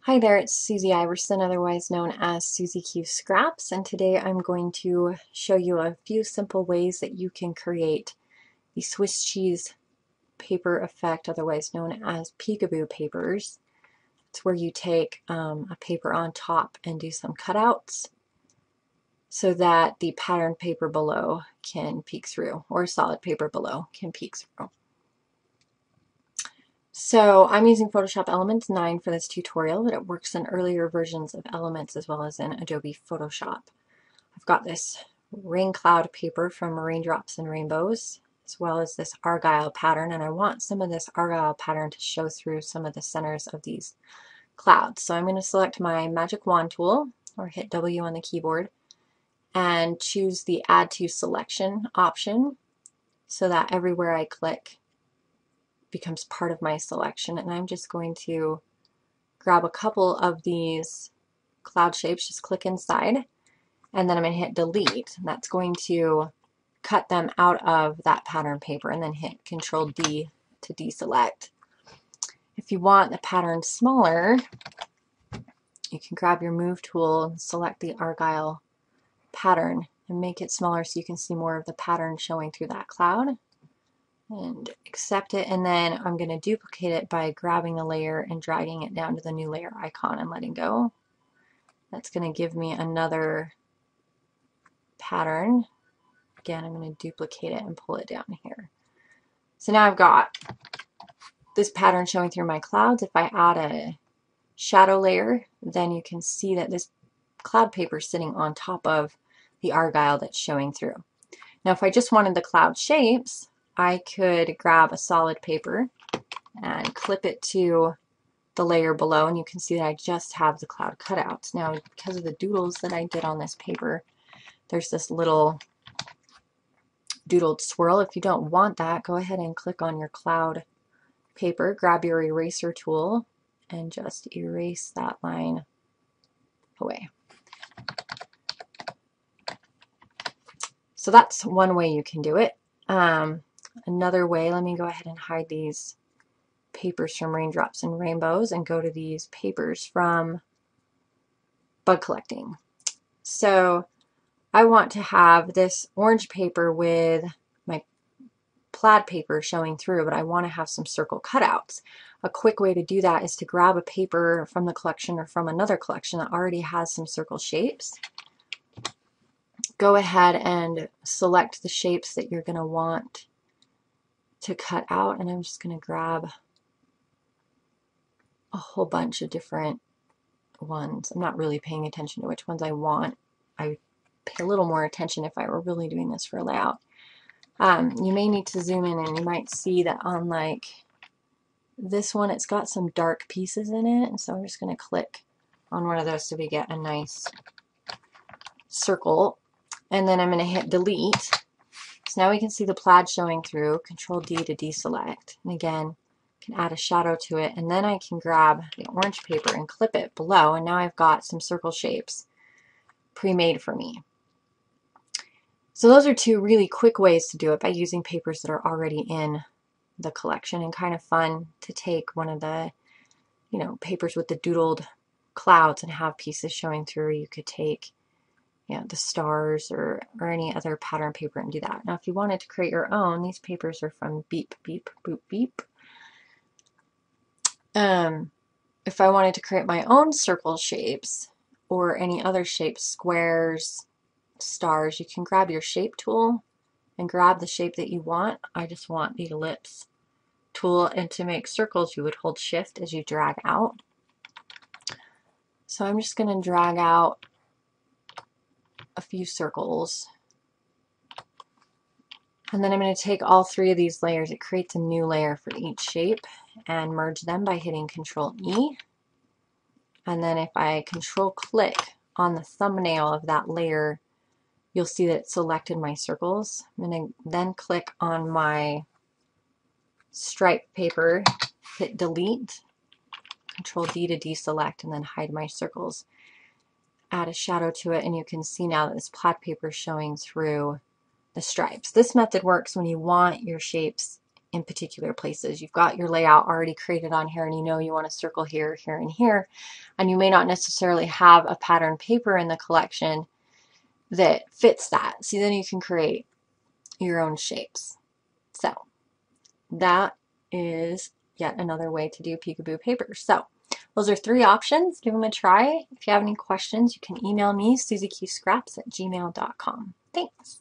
Hi there, it's Susie Iverson, otherwise known as Susie Q Scraps, and today I'm going to show you a few simple ways that you can create the Swiss cheese paper effect, otherwise known as peekaboo papers. It's where you take a paper on top and do some cutouts so that the patterned paper below can peek through, or solid paper below can peek through. So I'm using Photoshop Elements 9 for this tutorial, but it works in earlier versions of Elements as well as in Adobe Photoshop. I've got this rain cloud paper from Raindrops and Rainbows, as well as this argyle pattern, and I want some of this argyle pattern to show through some of the centers of these clouds. So I'm going to select my magic wand tool, or hit W on the keyboard, and choose the Add to Selection option so that everywhere I click becomes part of my selection. And I'm just going to grab a couple of these cloud shapes, just click inside, and then I'm going to hit delete. That's going to cut them out of that pattern paper, and then hit Control D to deselect. If you want the pattern smaller, you can grab your move tool and select the argyle pattern and make it smaller so you can see more of the pattern showing through that cloud. And accept it, and then I'm going to duplicate it by grabbing the layer and dragging it down to the new layer icon and letting go. That's going to give me another pattern. Again, I'm going to duplicate it and pull it down here. So now I've got this pattern showing through my clouds. If I add a shadow layer, then you can see that this cloud paper is sitting on top of the argyle that's showing through. Now if I just wanted the cloud shapes, I could grab a solid paper and clip it to the layer below, and you can see that I just have the cloud cutouts. Now, because of the doodles that I did on this paper, there's this little doodled swirl. If you don't want that, go ahead and click on your cloud paper, grab your eraser tool, and just erase that line away. So that's one way you can do it. Another way, let me go ahead and hide these papers from Raindrops and Rainbows and go to these papers from bug collecting. So I want to have this orange paper with my plaid paper showing through, but I want to have some circle cutouts. A quick way to do that is to grab a paper from the collection or from another collection that already has some circle shapes. Go ahead and select the shapes that you're going to want to cut out, and I'm just going to grab a whole bunch of different ones. I'm not really paying attention to which ones I want. I would pay a little more attention if I were really doing this for a layout. You may need to zoom in, and you might see that on like this one, it's got some dark pieces in it, and so I'm just going to click on one of those so we get a nice circle, and then I'm going to hit delete. So now we can see the plaid showing through. Control D to deselect, and again, can add a shadow to it, and then I can grab the orange paper and clip it below, and now I've got some circle shapes pre-made for me. So those are two really quick ways to do it by using papers that are already in the collection, and kind of fun to take one of the, papers with the doodled clouds and have pieces showing through. You could take, the stars or any other pattern paper and do that. Now if you wanted to create your own, these papers are from Beep Beep Boop Beep. If I wanted to create my own circle shapes or any other shapes, squares, stars, you can grab your shape tool and grab the shape that you want. I just want the ellipse tool, and to make circles you would hold shift as you drag out. So I'm just going to drag out a few circles, and then I'm going to take all three of these layers. It creates a new layer for each shape, and merge them by hitting Control E. And then if I control click on the thumbnail of that layer, you'll see that it selected my circles. I'm going to then click on my stripe paper, hit delete, Control D to deselect, and then hide my circles. Add a shadow to it, and you can see now that this plaid paper is showing through the stripes. This method works when you want your shapes in particular places. You've got your layout already created on here and you know you want to circle here, here, and here, and you may not necessarily have a pattern paper in the collection that fits that. So then you can create your own shapes. So that is yet another way to do peekaboo papers. So those are 3 options. Give them a try. If you have any questions, you can email me, SusieQScraps@gmail.com. Thanks.